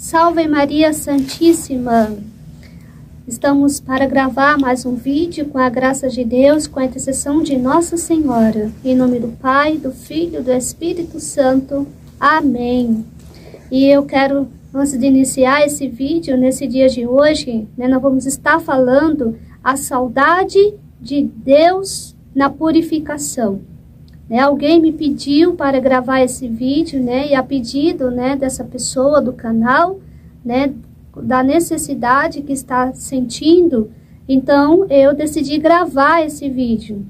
Salve Maria Santíssima! Estamos para gravar mais um vídeo com a graça de Deus, com a intercessão de Nossa Senhora. Em nome do Pai, do Filho e do Espírito Santo. Amém. E eu quero, antes de iniciar esse vídeo, nesse dia de hoje, nós vamos estar falando a saudade de Deus na purificação. Alguém me pediu para gravar esse vídeo, e a pedido dessa pessoa do canal, da necessidade que está sentindo, então eu decidi gravar esse vídeo.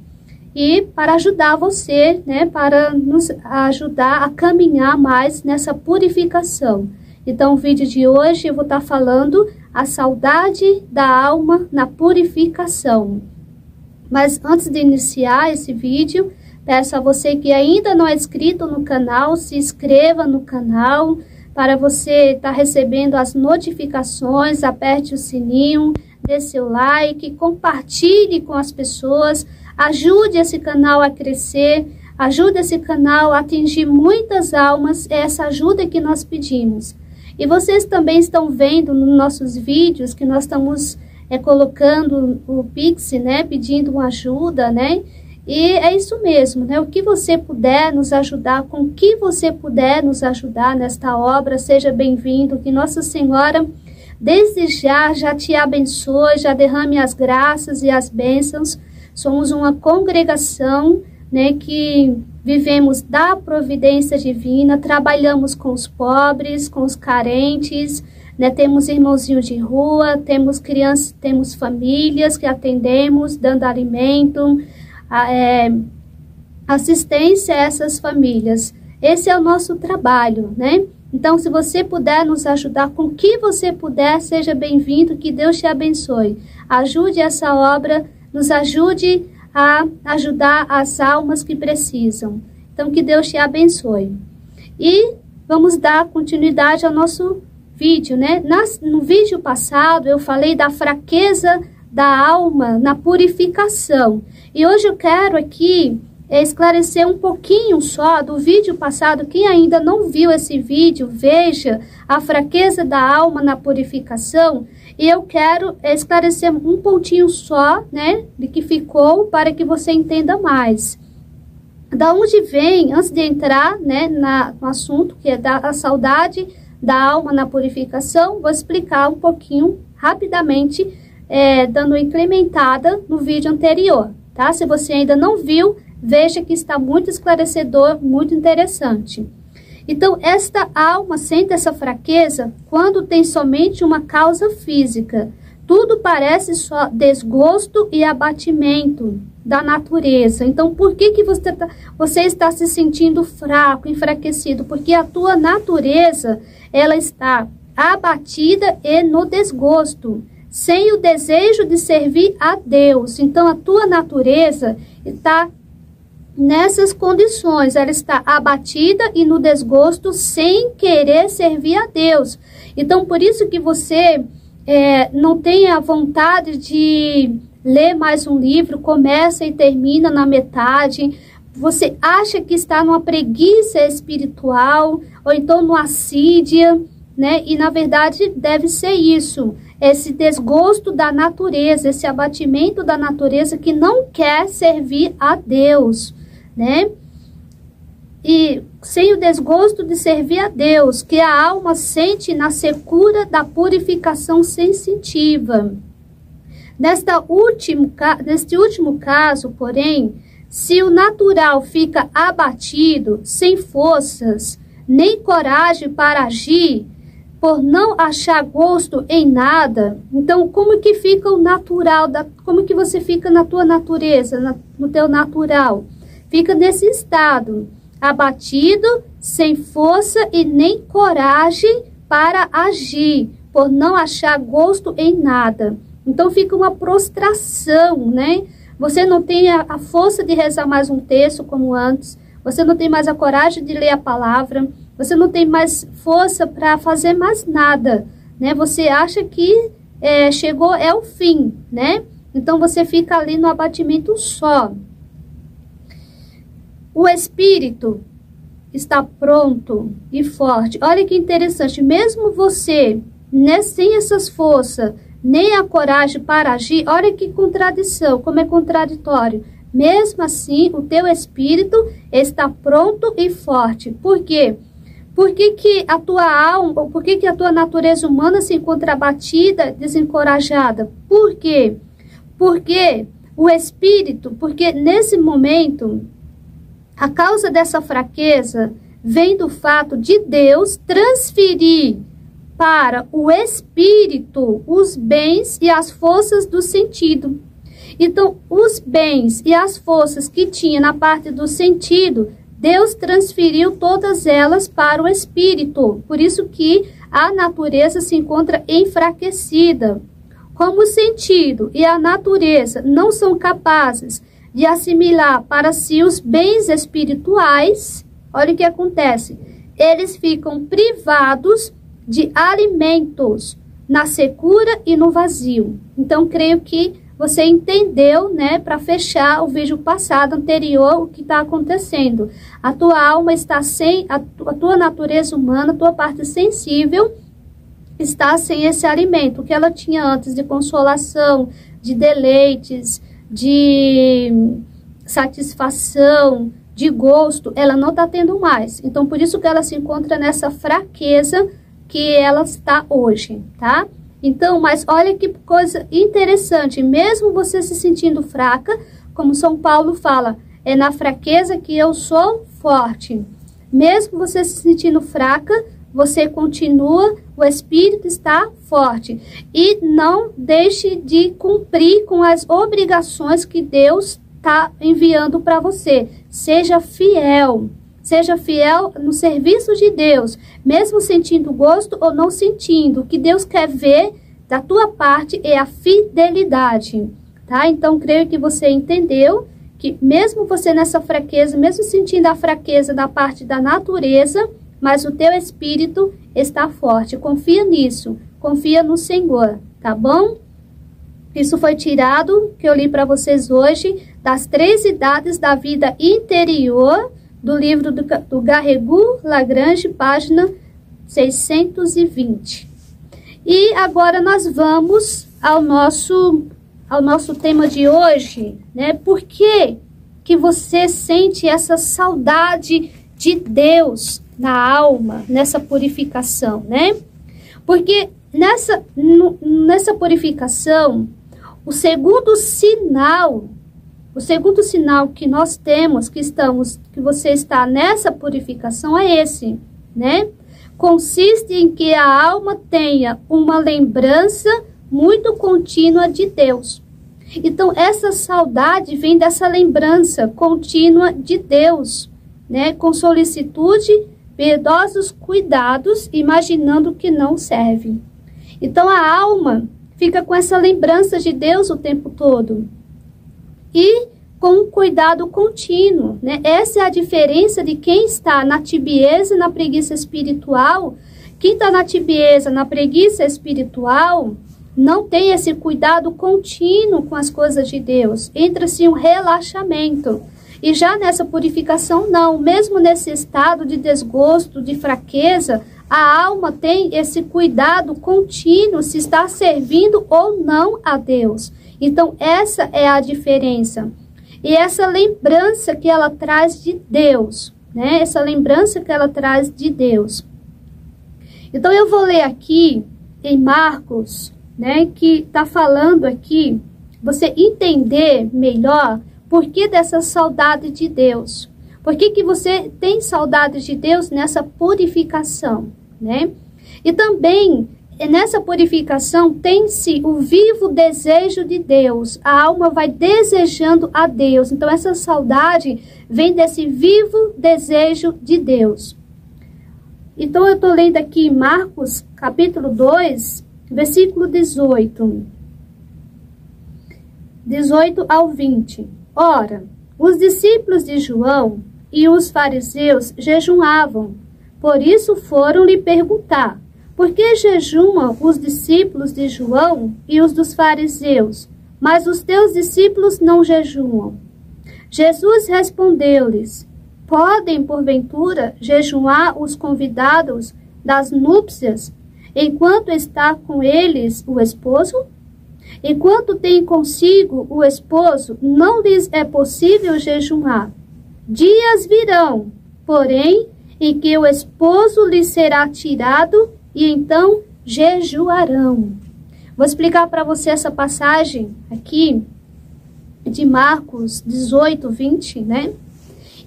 E para ajudar você, para nos ajudar a caminhar mais nessa purificação. Então o vídeo de hoje eu vou estar falando a saudade da alma na purificação. Mas antes de iniciar esse vídeo, peço a você que ainda não é inscrito no canal, se inscreva no canal, para você estar recebendo as notificações, aperte o sininho, dê seu like, compartilhe com as pessoas, ajude esse canal a crescer, ajude esse canal a atingir muitas almas, é essa ajuda que nós pedimos. E vocês também estão vendo nos nossos vídeos que nós estamos colocando o Pix, pedindo uma ajuda, E é isso mesmo, o que você puder nos ajudar, com o que você puder nos ajudar nesta obra, seja bem-vindo, que Nossa Senhora, desde já te abençoe, já derrame as graças e as bênçãos. Somos uma congregação, que vivemos da providência divina, trabalhamos com os pobres, com os carentes, temos irmãozinhos de rua, temos crianças, temos famílias que atendemos, dando alimento, assistência a essas famílias. Esse é o nosso trabalho, Então, se você puder nos ajudar, com o que você puder, seja bem-vindo, que Deus te abençoe. Ajude essa obra, nos ajude a ajudar as almas que precisam. Então, que Deus te abençoe. E vamos dar continuidade ao nosso vídeo, No vídeo passado, eu falei da fraqueza da alma na purificação. E hoje eu quero aqui esclarecer um pouquinho só do vídeo passado. Quem ainda não viu esse vídeo, veja a fraqueza da alma na purificação. E eu quero esclarecer um pontinho só, de que ficou, para que você entenda mais. Da onde vem, antes de entrar, no assunto, que é a saudade da alma na purificação, vou explicar um pouquinho, rapidamente, dando uma incrementada no vídeo anterior, tá? Se você ainda não viu, veja que está muito esclarecedor, muito interessante. Então, esta alma sente essa fraqueza quando tem somente uma causa física. Tudo parece só desgosto e abatimento da natureza. Então, por que você está se sentindo fraco, enfraquecido? Porque a tua natureza, ela está abatida e no desgosto, sem o desejo de servir a Deus. Então, a tua natureza está nessas condições, ela está abatida e no desgosto, sem querer servir a Deus. Então, por isso que você não tem a vontade de ler mais um livro, começa e termina na metade. Você acha que está numa preguiça espiritual, ou então numa assídia, E na verdade deve ser isso. Esse desgosto da natureza, esse abatimento da natureza que não quer servir a Deus, E sem o desgosto de servir a Deus, que a alma sente na secura da purificação sensitiva. Neste último caso, porém, se o natural fica abatido, sem forças, nem coragem para agir, por não achar gosto em nada, então como que fica o natural, como que você fica na tua natureza, no teu natural? Fica nesse estado, abatido, sem força e nem coragem para agir, por não achar gosto em nada. Então fica uma prostração, Você não tem a força de rezar mais um texto como antes, você não tem mais a coragem de ler a palavra, você não tem mais força para fazer mais nada, Você acha que chegou, é o fim, Então você fica ali no abatimento só. O espírito está pronto e forte. Olha que interessante, mesmo você, né, sem essas forças, nem a coragem para agir, olha que contradição, como é contraditório. Mesmo assim, o teu espírito está pronto e forte. Por quê? Por que a tua alma, por que a tua natureza humana se encontra abatida, desencorajada? Por quê? Porque o espírito, porque nesse momento, a causa dessa fraqueza vem do fato de Deus transferir para o espírito os bens e as forças do sentido. Então, os bens e as forças que tinha na parte do sentido, Deus transferiu todas elas para o espírito. Por isso que a natureza se encontra enfraquecida. Como o sentido e a natureza não são capazes de assimilar para si os bens espirituais, olha o que acontece. Eles ficam privados de alimentos na secura e no vazio. Então, creio que você entendeu, né, para fechar o vídeo passado, anterior, o que está acontecendo. A tua alma está sem, a tua natureza humana, a tua parte sensível, está sem esse alimento, que ela tinha antes de consolação, de deleites, de satisfação, de gosto, ela não está tendo mais. Então, por isso que ela se encontra nessa fraqueza que ela está hoje, tá? Então, mas olha que coisa interessante, mesmo você se sentindo fraca, como São Paulo fala, é na fraqueza que eu sou forte. Mesmo você se sentindo fraca, você continua, o espírito está forte. E não deixe de cumprir com as obrigações que Deus está enviando para você. Seja fiel. Seja fiel no serviço de Deus, mesmo sentindo gosto ou não sentindo. O que Deus quer ver da tua parte é a fidelidade, tá? Então, creio que você entendeu que mesmo você nessa fraqueza, mesmo sentindo a fraqueza da parte da natureza, mas o teu espírito está forte. Confia nisso, confia no Senhor, tá bom? Isso foi tirado, que eu li para vocês hoje, das 3 idades da vida interior, do livro do Garrigou-Lagrange, página 620. E agora nós vamos ao nosso tema de hoje, né? Por que você sente essa saudade de Deus na alma, nessa purificação, né? Porque nessa purificação, o segundo sinal que nós temos, que você está nessa purificação é esse, né? Consiste em que a alma tenha uma lembrança muito contínua de Deus. Então, essa saudade vem dessa lembrança contínua de Deus, né? Com solicitude, piedosos cuidados, imaginando que não serve. Então, a alma fica com essa lembrança de Deus o tempo todo. E com um cuidado contínuo, né? Essa é a diferença de quem está na tibieza e na preguiça espiritual. Quem está na tibieza, na preguiça espiritual, não tem esse cuidado contínuo com as coisas de Deus. Entra-se um relaxamento. E já nessa purificação, não. Mesmo nesse estado de desgosto, de fraqueza, a alma tem esse cuidado contínuo se está servindo ou não a Deus. Então, essa é a diferença. E essa lembrança que ela traz de Deus, né? Essa lembrança que ela traz de Deus. Então, eu vou ler aqui em Marcos, né? Que está falando aqui, você entender melhor por que dessa saudade de Deus. Por que você tem saudade de Deus nessa purificação, né? E também, nessa purificação, tem-se o vivo desejo de Deus. A alma vai desejando a Deus. Então, essa saudade vem desse vivo desejo de Deus. Então, eu estou lendo aqui em Marcos, capítulo 2, versículo 18. 18 ao 20. Ora, os discípulos de João e os fariseus jejuavam. Por isso foram lhe perguntar: por que jejuam os discípulos de João e os dos fariseus, mas os teus discípulos não jejuam? Jesus respondeu-lhes: podem, porventura, jejuar os convidados das núpcias, enquanto está com eles o esposo? Enquanto tem consigo o esposo, não lhes é possível jejuar. Dias virão, porém, em que o esposo lhes será tirado, e então jejuarão. Vou explicar para você essa passagem aqui, de Marcos 18, 20, né?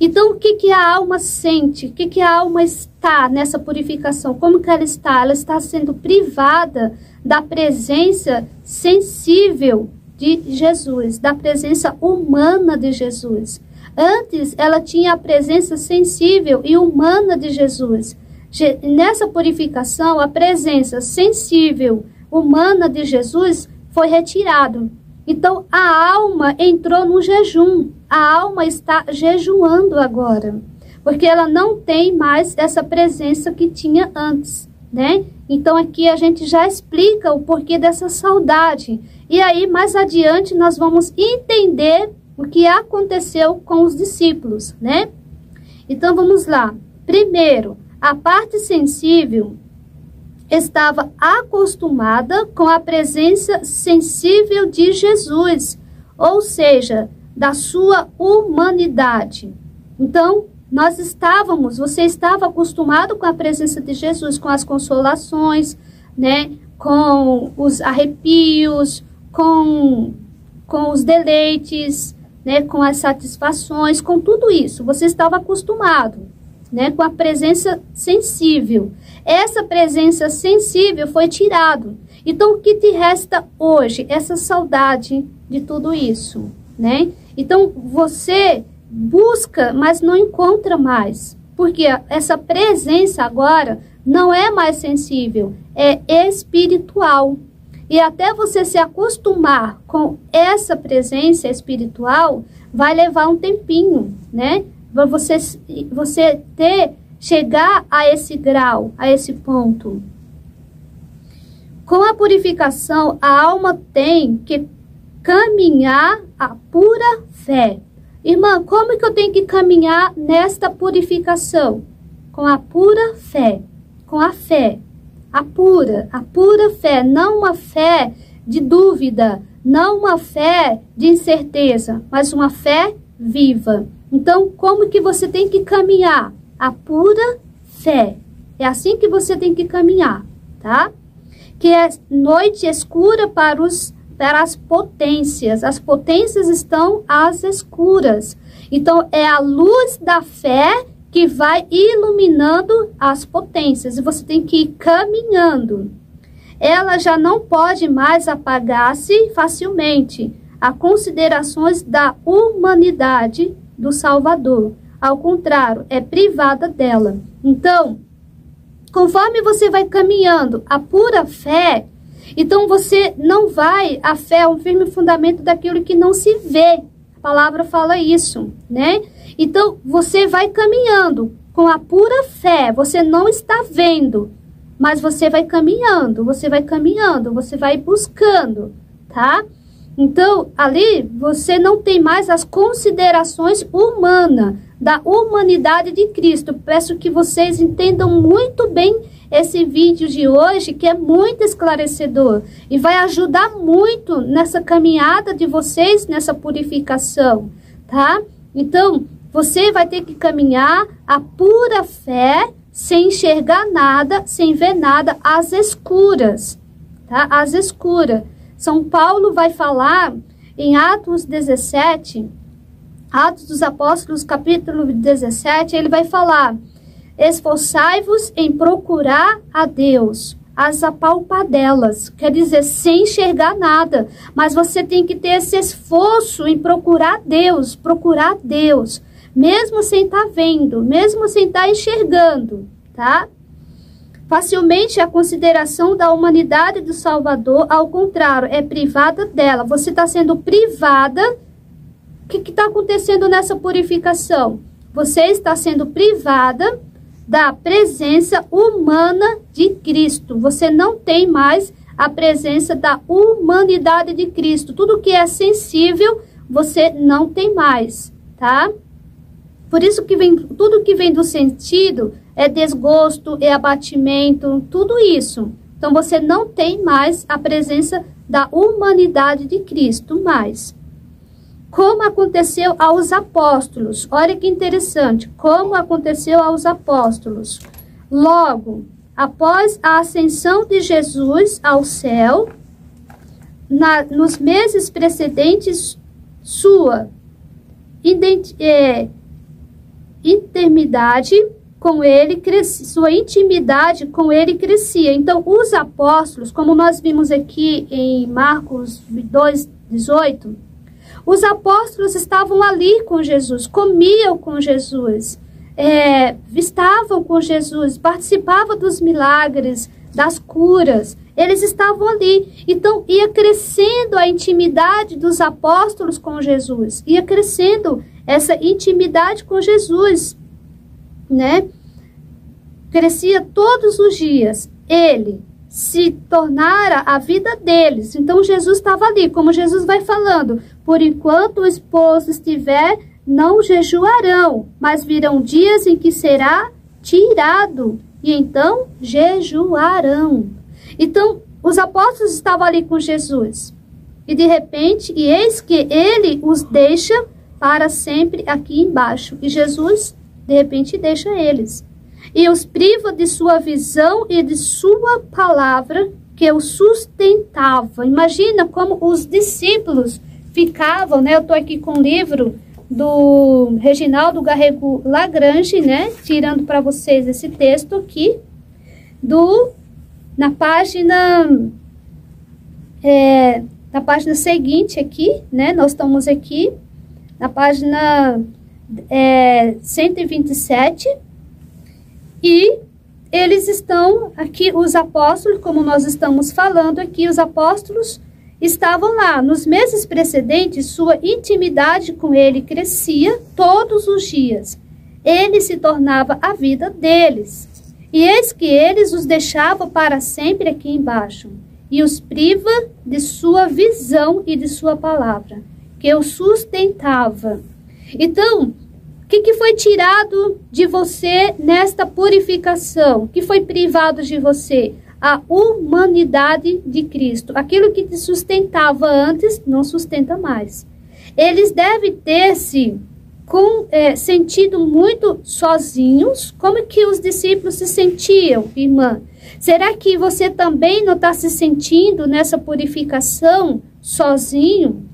Então, o que a alma sente? O que a alma está nessa purificação? Como que ela está? Ela está sendo privada da presença sensível de Jesus, da presença humana de Jesus. Antes, ela tinha a presença sensível e humana de Jesus. Nessa purificação, a presença sensível, humana de Jesus foi retirada. Então, a alma entrou no jejum. A alma está jejuando agora, porque ela não tem mais essa presença que tinha antes, né? Então, aqui a gente já explica o porquê dessa saudade. E aí, mais adiante, nós vamos entender o que aconteceu com os discípulos, né? Então, vamos lá. Primeiro, a parte sensível estava acostumada com a presença sensível de Jesus, ou seja, da sua humanidade. Então, você estava acostumado com a presença de Jesus, com as consolações, né, com os arrepios, com os deleites, né, com as satisfações, com tudo isso. Você estava acostumado, né, com a presença sensível. Essa presença sensível foi tirada. Então, o que te resta hoje? Essa saudade de tudo isso, né? Então, você busca, mas não encontra mais. Porque essa presença agora não é mais sensível, é espiritual. E até você se acostumar com essa presença espiritual, vai levar um tempinho, né? Para você chegar a esse grau, a esse ponto. Com a purificação, a alma tem que caminhar a pura fé. Irmã, como que eu tenho que caminhar nesta purificação? Com a pura fé, com a fé, a pura fé, não uma fé de dúvida, não uma fé de incerteza, mas uma fé viva. Então, como que você tem que caminhar? A pura fé. É assim que você tem que caminhar, tá? Que é noite escura para as potências. As potências estão às escuras. Então, é a luz da fé que vai iluminando as potências. E você tem que ir caminhando. Ela já não pode mais apagar-se facilmente a considerações da humanidade do Salvador. Ao contrário, é privada dela. Então, conforme você vai caminhando a pura fé, então você não vai, a fé é um firme fundamento daquilo que não se vê. A palavra fala isso, né? Então, você vai caminhando com a pura fé, você não está vendo, mas você vai caminhando, você vai buscando, tá? Então, ali, você não tem mais as considerações humanas, da humanidade de Cristo. Peço que vocês entendam muito bem esse vídeo de hoje, que é muito esclarecedor e vai ajudar muito nessa caminhada de vocês, nessa purificação, tá? Então, você vai ter que caminhar a pura fé, sem enxergar nada, sem ver nada, às escuras, tá? Às escuras. São Paulo vai falar em Atos 17, Atos dos Apóstolos, capítulo 17, ele vai falar: esforçai-vos em procurar a Deus, as apalpadelas, quer dizer, sem enxergar nada, mas você tem que ter esse esforço em procurar Deus, mesmo sem estar vendo, mesmo sem estar enxergando, tá? Facilmente a consideração da humanidade do Salvador, ao contrário, é privada dela. Você está sendo privada. O que está acontecendo nessa purificação? Você está sendo privada da presença humana de Cristo. Você não tem mais a presença da humanidade de Cristo. Tudo que é sensível, você não tem mais, tá? Por isso que tudo que vem do sentido é desgosto, é abatimento, tudo isso. Então você não tem mais a presença da humanidade de Cristo mais. Como aconteceu aos apóstolos. Olha que interessante. Como aconteceu aos apóstolos. Logo, após a ascensão de Jesus ao céu, nos meses precedentes, sua intimidade com ele crescia. Então, os apóstolos, como nós vimos aqui em Marcos 2:18, os apóstolos estavam ali com Jesus, comiam com Jesus, estavam com Jesus, participavam dos milagres, das curas. Eles estavam ali. Então, ia crescendo a intimidade dos apóstolos com Jesus. Ia crescendo essa intimidade com Jesus, né? Crescia todos os dias. Ele se tornara a vida deles. Então, Jesus estava ali. Como Jesus vai falando, por enquanto o esposo estiver, não jejuarão, mas virão dias em que será tirado, e então jejuarão. Então, os apóstolos estavam ali com Jesus. E de repente, e eis que ele os deixa para sempre aqui embaixo. E Jesus, de repente, deixa eles. E os priva de sua visão e de sua palavra que o sustentava. Imagina como os discípulos ficavam, né? Eu estou aqui com o livro do Reginaldo Garrego Lagrange, né? Tirando para vocês esse texto aqui, na página seguinte aqui, né? Nós estamos aqui na página 127, e eles estão aqui, os apóstolos, como nós estamos falando aqui, os apóstolos estavam lá. Nos meses precedentes, sua intimidade com ele crescia todos os dias. Ele se tornava a vida deles. E eis que eles os deixava para sempre aqui embaixo, e os priva de sua visão e de sua palavra, que o sustentava. Então, o que foi tirado de você nesta purificação? O que foi privado de você? A humanidade de Cristo. Aquilo que te sustentava antes, não sustenta mais. Eles devem ter se sentido muito sozinhos. Como que os discípulos se sentiam, irmã? Será que você também não está se sentindo nessa purificação sozinho?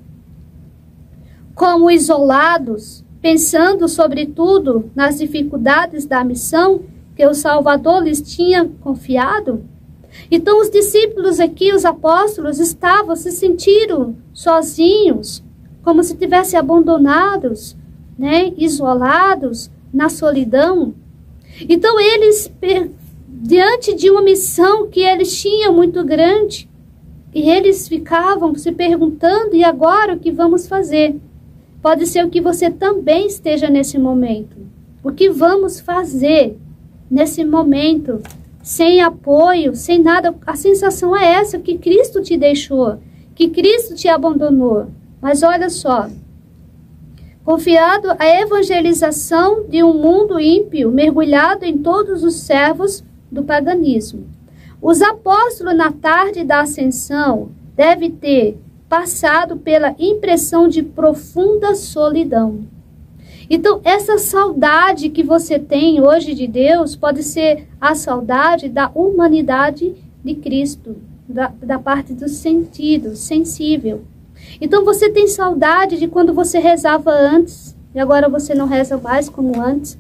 Como isolados, pensando sobretudo nas dificuldades da missão que o Salvador lhes tinha confiado? Então os discípulos aqui, os apóstolos, se sentiram sozinhos, como se tivessem abandonados, né, isolados, na solidão. Então eles, diante de uma missão que eles tinham muito grande, e eles ficavam se perguntando, e agora o que vamos fazer? Pode ser o que você também esteja nesse momento. O que vamos fazer nesse momento? Sem apoio, sem nada. A sensação é essa, que Cristo te deixou, que Cristo te abandonou. Mas olha só, confiado à evangelização de um mundo ímpio, mergulhado em todos os servos do paganismo. Os apóstolos, na tarde da ascensão, devem ter passado pela impressão de profunda solidão. Então, essa saudade que você tem hoje de Deus pode ser a saudade da humanidade de Cristo, da parte do sentido, sensível. Então, você tem saudade de quando você rezava antes, e agora você não reza mais como antes.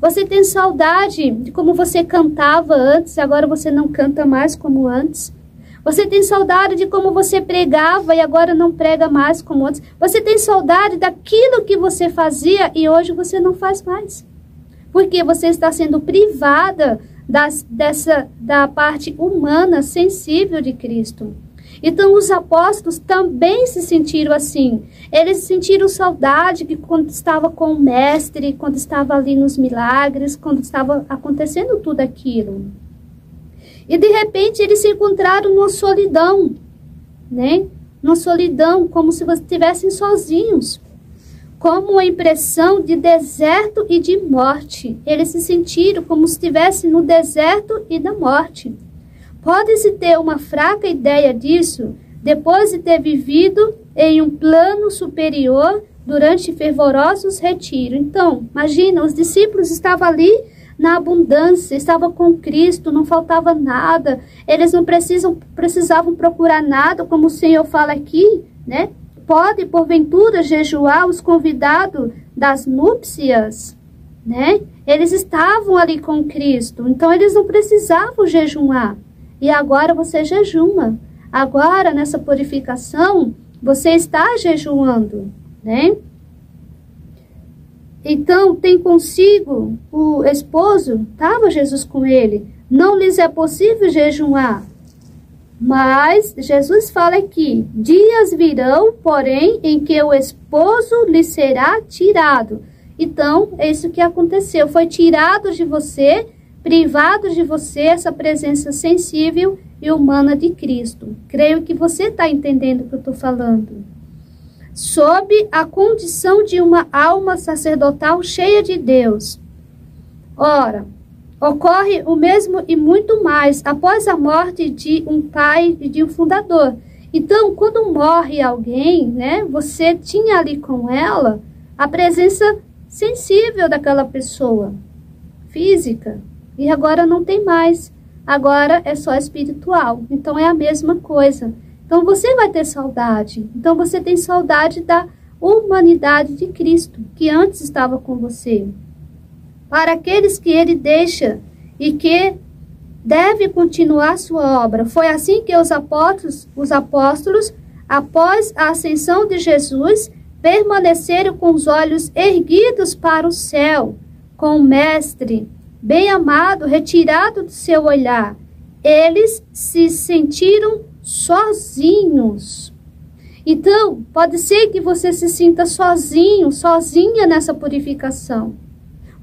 Você tem saudade de como você cantava antes, e agora você não canta mais como antes. Você tem saudade de como você pregava e agora não prega mais como antes. Você tem saudade daquilo que você fazia e hoje você não faz mais. Porque você está sendo privada da parte humana, sensível de Cristo. Então os apóstolos também se sentiram assim. Eles sentiram saudade que quando estava com o mestre, quando estava ali nos milagres, quando estava acontecendo tudo aquilo. E de repente eles se encontraram numa solidão, né? Numa solidão, como se estivessem sozinhos. como uma impressão de deserto e de morte. Eles se sentiram como se estivessem no deserto e da morte. Pode-se ter uma fraca ideia disso depois de ter vivido em um plano superior durante fervorosos retiros. Então, imagina, os discípulos estavam ali na abundância, estavam com Cristo, não faltava nada, eles não precisavam procurar nada, como o Senhor fala aqui, né? Pode, porventura, jejuar os convidados das núpcias, né? Eles estavam ali com Cristo, então eles não precisavam jejuar. E agora você jejuma. Agora, nessa purificação, você está jejuando, né? Então, tem consigo o esposo, estava Jesus com ele, não lhes é possível jejuar. Mas Jesus fala aqui, dias virão, porém, em que o esposo lhe será tirado. Então, é isso que aconteceu, foi tirado de você, privado de você essa presença sensível e humana de Cristo. Creio que você está entendendo o que eu estou falando. Sob a condição de uma alma sacerdotal cheia de Deus. Ora, ocorre o mesmo e muito mais após a morte de um pai e de um fundador. Então, quando morre alguém, né, você tinha ali com ela a presença sensível daquela pessoa, física, e agora não tem mais. Agora é só espiritual. Então, é a mesma coisa. Então, você vai ter saudade. Então, você tem saudade da humanidade de Cristo, que antes estava com você. Para aqueles que ele deixa e que deve continuar sua obra. Foi assim que os apóstolos, após a ascensão de Jesus, permaneceram com os olhos erguidos para o céu, com o Mestre, bem amado, retirado do seu olhar. Eles se sentiram sozinhos. Então, pode ser que você se sinta sozinho, sozinha nessa purificação,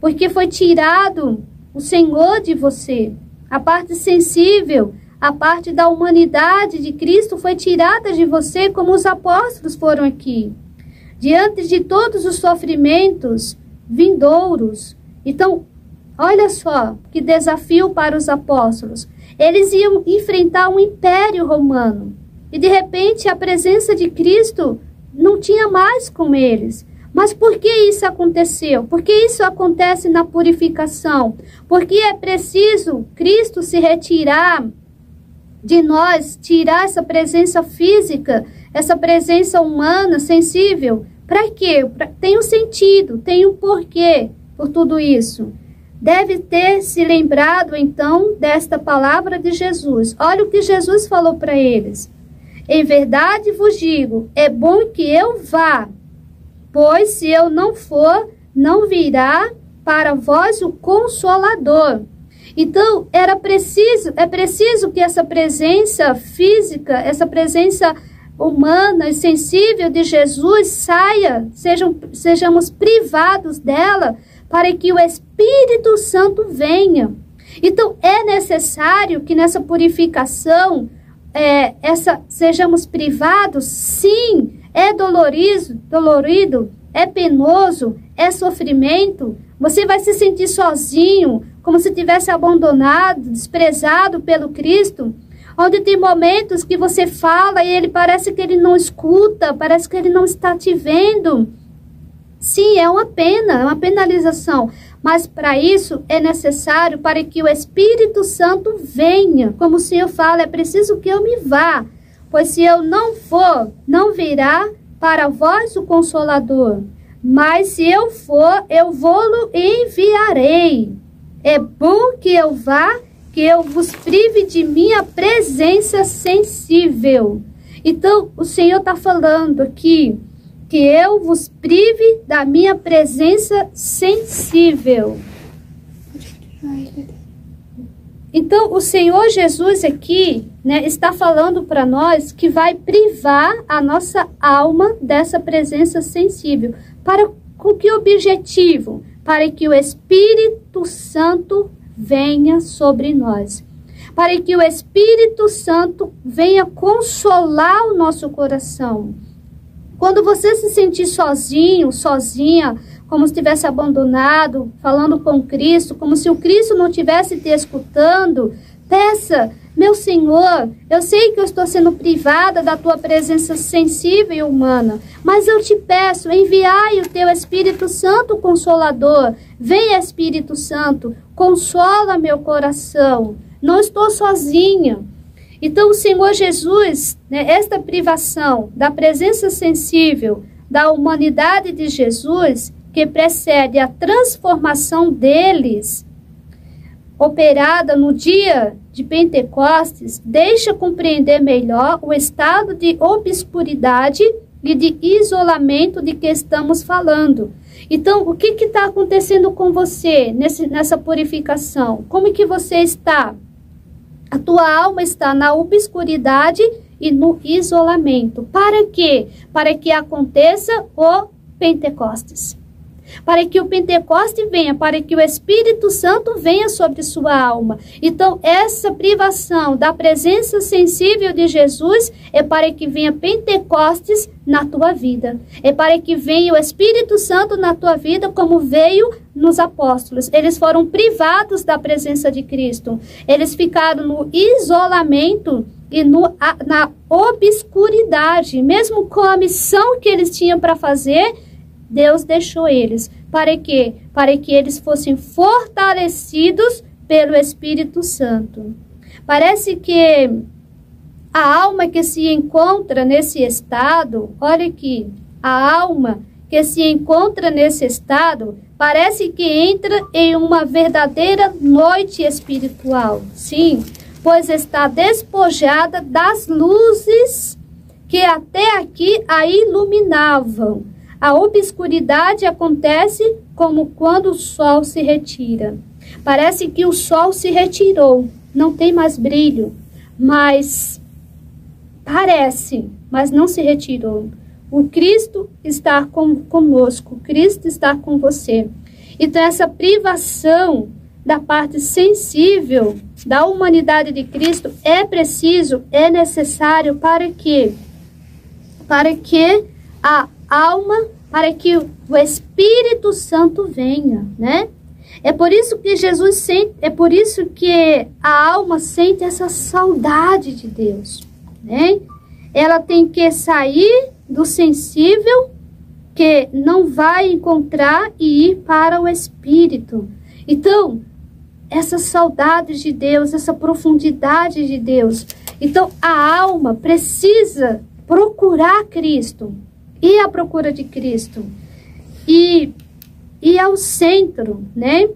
porque foi tirado o Senhor de você. A parte sensível, a parte da humanidade de Cristo foi tirada de você, como os apóstolos foram aqui, diante de todos os sofrimentos vindouros. Então, olha só que desafio para os apóstolos. Eles iam enfrentar um império romano. E de repente a presença de Cristo não tinha mais com eles. Mas por que isso aconteceu? Por que isso acontece na purificação? Porque é preciso Cristo se retirar de nós, tirar essa presença física, essa presença humana, sensível. Para quê? Tem um sentido, tem um porquê por tudo isso. Deve ter se lembrado, então, desta palavra de Jesus. Olha o que Jesus falou para eles. Em verdade vos digo, é bom que eu vá, pois se eu não for, não virá para vós o Consolador. Então, é preciso que essa presença física, essa presença humana e sensível de Jesus saia, sejamos privados dela, para que o Espírito Santo venha. Então, é necessário que nessa purificação, sejamos privados? Sim, é dolorido, é penoso, é sofrimento. Você vai se sentir sozinho, como se tivesse abandonado, desprezado pelo Cristo, onde tem momentos que você fala e ele parece que ele não escuta, parece que ele não está te vendo. Sim, é uma pena, é uma penalização, mas para isso é necessário para que o Espírito Santo venha. Como o Senhor fala, é preciso que eu me vá, pois se eu não for, não virá para vós o Consolador. Mas se eu for, eu vou-lo enviarei. É bom que eu vá, que eu vos prive de minha presença sensível. Então, o Senhor está falando aqui, que eu vos prive da minha presença sensível. Então, o Senhor Jesus aqui, né, está falando para nós que vai privar a nossa alma dessa presença sensível. Com que objetivo? Para que o Espírito Santo venha sobre nós. Para que o Espírito Santo venha consolar o nosso coração. Quando você se sentir sozinho, sozinha, como se estivesse abandonado, falando com Cristo, como se o Cristo não estivesse te escutando, peça: meu Senhor, eu sei que eu estou sendo privada da tua presença sensível e humana, mas eu te peço, enviai o teu Espírito Santo Consolador. Venha, Espírito Santo, consola meu coração. Não estou sozinha. Então o Senhor Jesus, esta privação da presença sensível da humanidade de Jesus, que precede a transformação deles, operada no dia de Pentecostes, deixa compreender melhor o estado de obscuridade e de isolamento de que estamos falando. Então, o que está acontecendo com você nessa purificação? Como que você está? A tua alma está na obscuridade e no isolamento. Para quê? Para que aconteça o Pentecostes. Para que o Pentecoste venha, para que o Espírito Santo venha sobre sua alma. Então, essa privação da presença sensível de Jesus é para que venha Pentecostes na tua vida. É para que venha o Espírito Santo na tua vida, como veio nos apóstolos. Eles foram privados da presença de Cristo. Eles ficaram no isolamento e na obscuridade. Mesmo com a missão que eles tinham para fazer, Deus deixou eles. Para quê? Para que eles fossem fortalecidos pelo Espírito Santo. Parece que a alma que se encontra nesse estado, olha aqui, a alma que se encontra nesse estado, parece que entra em uma verdadeira noite espiritual. Sim, pois está despojada das luzes que até aqui a iluminavam. A obscuridade acontece como quando o sol se retira. Parece que o sol se retirou, não tem mais brilho, mas não se retirou. O Cristo está conosco, Cristo está com você. Então essa privação da parte sensível da humanidade de Cristo é preciso, é necessário para que a alma, para que o Espírito Santo venha, né? É por isso que Jesus sente, é por isso que a alma sente essa saudade de Deus, né? Ela tem que sair do sensível, que não vai encontrar, e ir para o Espírito. Então, essa saudade de Deus, essa profundidade de Deus. Então, a alma precisa procurar Cristo. Ir à procura de Cristo. E ao centro, né?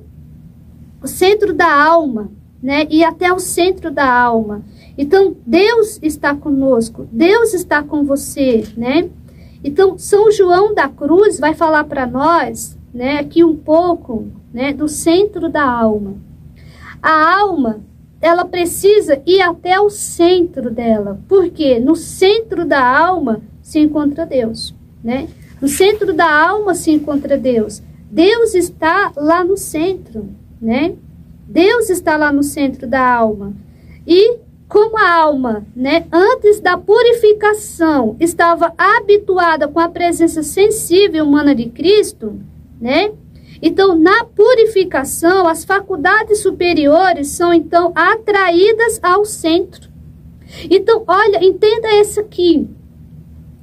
O centro da alma, né? E até o centro da alma. Então, Deus está conosco. Deus está com você, né? Então, São João da Cruz vai falar para nós, né? Aqui um pouco, né? Do centro da alma. A alma, ela precisa ir até o centro dela. Porque no centro da alma se encontra Deus, né? No centro da alma se encontra Deus. Deus está lá no centro, né? Deus está lá no centro da alma. E como a alma, né, antes da purificação, estava habituada com a presença sensível humana de Cristo, né? Então, na purificação, as faculdades superiores são, então, atraídas ao centro. Então, olha, entenda isso aqui.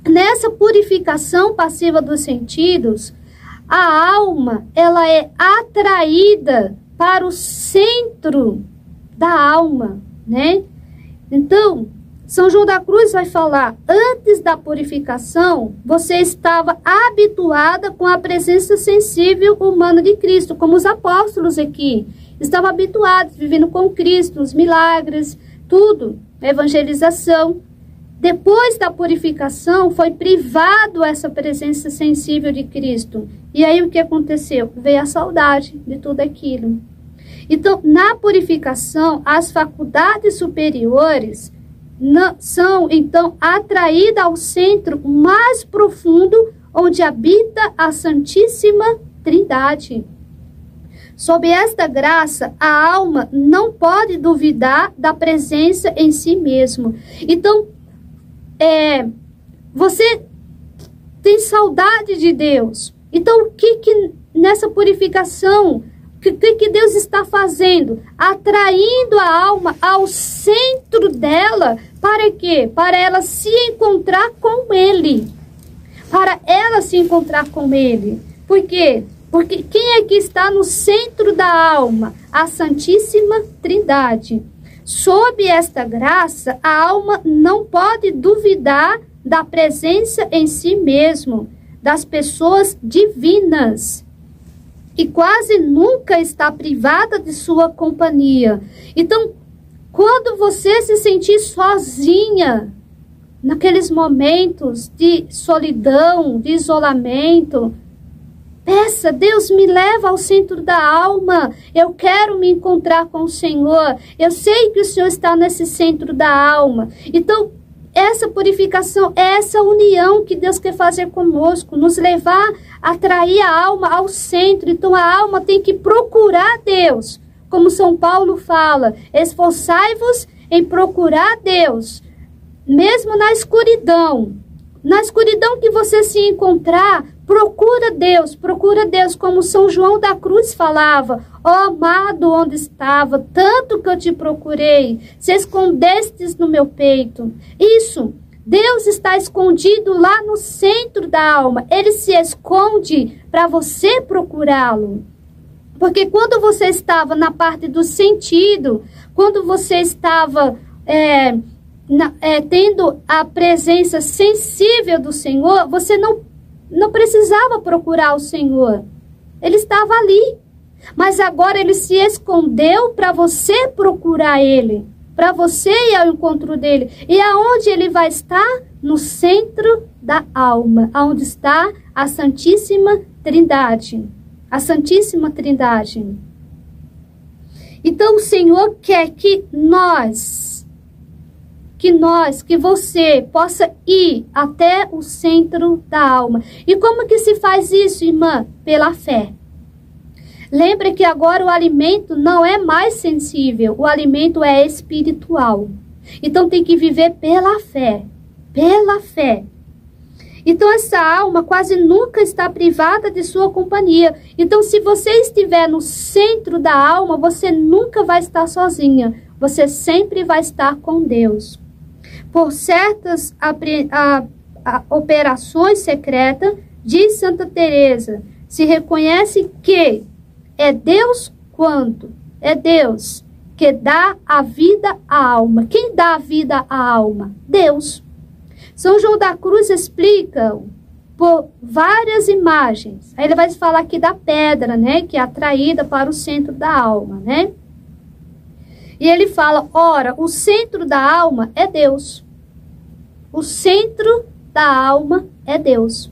Nessa purificação passiva dos sentidos, a alma, ela é atraída para o centro da alma, né? Então, São João da Cruz vai falar, antes da purificação, você estava habituada com a presença sensível humana de Cristo, como os apóstolos aqui. Estavam habituados, vivendo com Cristo, os milagres, tudo, a evangelização. Depois da purificação, foi privado essa presença sensível de Cristo. E aí o que aconteceu? Veio a saudade de tudo aquilo. Então, na purificação, as faculdades superiores são, então, atraídas ao centro mais profundo, onde habita a Santíssima Trindade. Sob esta graça, a alma não pode duvidar da presença em si mesmo. Então, você tem saudade de Deus. Então, o que nessa purificação, o que Deus está fazendo? Atraindo a alma ao centro dela, para quê? Para ela se encontrar com Ele. Para ela se encontrar com Ele. Por quê? Porque quem é que está no centro da alma? A Santíssima Trindade. Sob esta graça, a alma não pode duvidar da presença em si mesmo, das pessoas divinas. E quase nunca está privada de sua companhia. Então, quando você se sentir sozinha, naqueles momentos de solidão, de isolamento, peça: Deus, me leva ao centro da alma. Eu quero me encontrar com o Senhor. Eu sei que o Senhor está nesse centro da alma. Então, essa purificação, essa união que Deus quer fazer conosco, nos levar a atrair a alma ao centro. Então, a alma tem que procurar Deus. Como São Paulo fala, esforçai-vos em procurar Deus, mesmo na escuridão. Na escuridão que você se encontrar, procura Deus, como São João da Cruz falava: ó amado, onde estava, tanto que eu te procurei, se escondestes no meu peito. Isso, Deus está escondido lá no centro da alma, Ele se esconde para você procurá-lo. Porque quando você estava na parte do sentido, quando você estava tendo a presença sensível do Senhor, você não precisava procurar o Senhor. Ele estava ali. Mas agora Ele se escondeu para você procurar Ele. Para você ir ao encontro dEle. E aonde Ele vai estar? No centro da alma. Onde está a Santíssima Trindade. A Santíssima Trindade. Então o Senhor quer que você possa ir até o centro da alma. E como que se faz isso, irmã? Pela fé. Lembre que agora o alimento não é mais sensível, o alimento é espiritual. Então tem que viver pela fé. Pela fé. Então essa alma quase nunca está privada de sua companhia. Então se você estiver no centro da alma, você nunca vai estar sozinha. Você sempre vai estar com Deus. Por certas operações secretas, diz Santa Teresa, se reconhece que é Deus é Deus que dá a vida à alma. Quem dá a vida à alma? Deus. São João da Cruz explica por várias imagens. Aí ele vai falar aqui da pedra, né, que é atraída para o centro da alma, né? E ele fala: ora, o centro da alma é Deus. O centro da alma é Deus.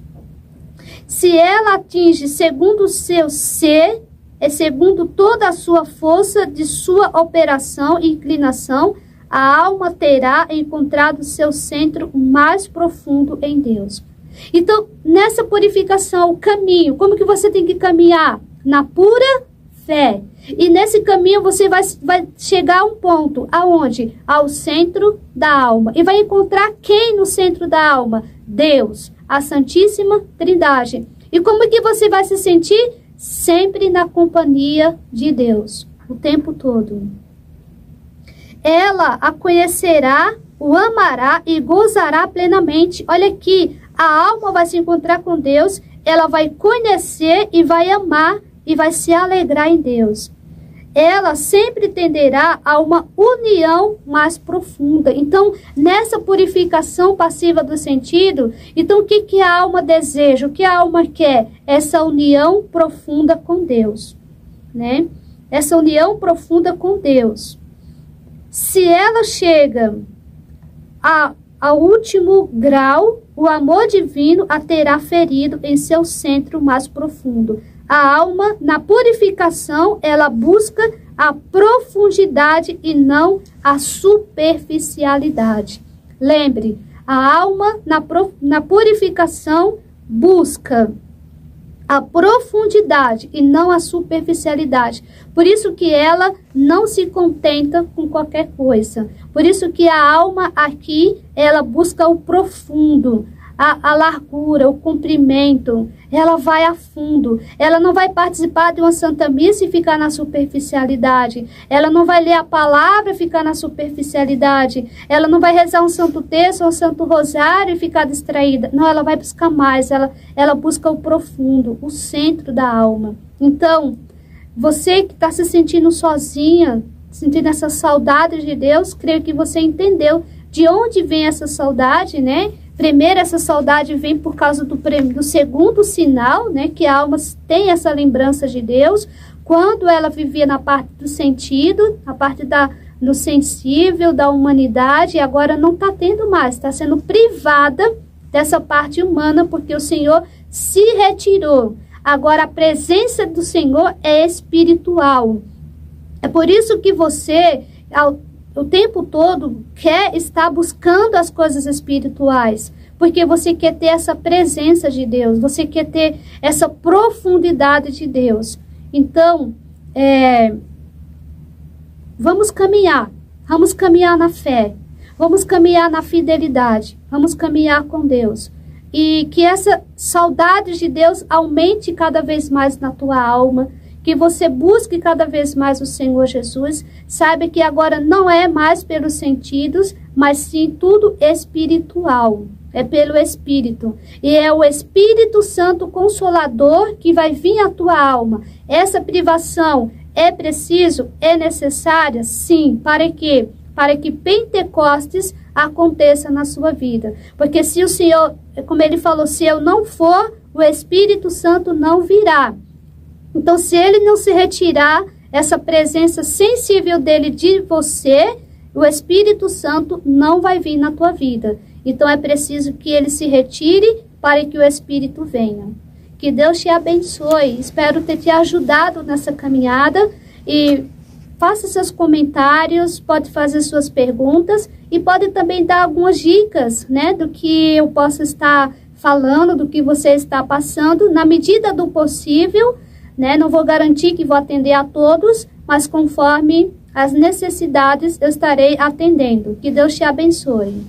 Se ela atinge segundo o seu ser, é segundo toda a sua força de sua operação e inclinação, a alma terá encontrado seu centro mais profundo em Deus. Então, nessa purificação, o caminho, como que você tem que caminhar? Na pura fé. E nesse caminho você vai chegar a um ponto, aonde? Ao centro da alma. E vai encontrar quem no centro da alma? Deus, a Santíssima Trindade. E como que você vai se sentir? Sempre na companhia de Deus, o tempo todo. Ela a conhecerá, o amará e gozará plenamente. Olha aqui, a alma vai se encontrar com Deus, ela vai conhecer e vai amar e vai se alegrar em Deus. Ela sempre tenderá a uma união mais profunda. Então, nessa purificação passiva do sentido, então o que a alma deseja? O que a alma quer? Essa união profunda com Deus, né? Essa união profunda com Deus. Se ela chega ao último grau, o amor divino a terá ferido em seu centro mais profundo. A alma, na purificação, ela busca a profundidade e não a superficialidade. Lembre, a alma, na purificação, busca a profundidade e não a superficialidade. Por isso que ela não se contenta com qualquer coisa. Por isso que a alma aqui, ela busca o profundo. a largura, o comprimento, ela vai a fundo. Ela não vai participar de uma Santa Missa e ficar na superficialidade. Ela não vai ler a palavra e ficar na superficialidade. Ela não vai rezar um Santo Terço ou um Santo Rosário e ficar distraída. Não, ela vai buscar mais. Ela busca o profundo, o centro da alma. Então, você que está se sentindo sozinha, sentindo essa saudade de Deus, creio que você entendeu de onde vem essa saudade, né? Primeiro, essa saudade vem por causa do segundo sinal, né? Que a alma tem essa lembrança de Deus, quando ela vivia na parte do sentido, na parte do sensível, da humanidade, e agora não está tendo mais, está sendo privada dessa parte humana, porque o Senhor se retirou. Agora, a presença do Senhor é espiritual. É por isso que você, o tempo todo, quer estar buscando as coisas espirituais, porque você quer ter essa presença de Deus, você quer ter essa profundidade de Deus. Então, vamos caminhar na fé, vamos caminhar na fidelidade, vamos caminhar com Deus. E que essa saudade de Deus aumente cada vez mais na tua alma, que você busque cada vez mais o Senhor Jesus. Saiba que agora não é mais pelos sentidos, mas sim tudo espiritual. É pelo Espírito. E é o Espírito Santo Consolador que vai vir à tua alma. Essa privação é preciso? É necessária? Sim. Para quê? Para que Pentecostes aconteça na sua vida. Porque se o Senhor, como ele falou, se eu não for, o Espírito Santo não virá. Então, se ele não se retirar, essa presença sensível dele de você, o Espírito Santo não vai vir na tua vida. Então, é preciso que ele se retire para que o Espírito venha. Que Deus te abençoe. Espero ter te ajudado nessa caminhada. E faça seus comentários, pode fazer suas perguntas e pode também dar algumas dicas, né, do que eu possa estar falando, do que você está passando, na medida do possível. Né? Não vou garantir que vou atender a todos, mas conforme as necessidades eu estarei atendendo. Que Deus te abençoe.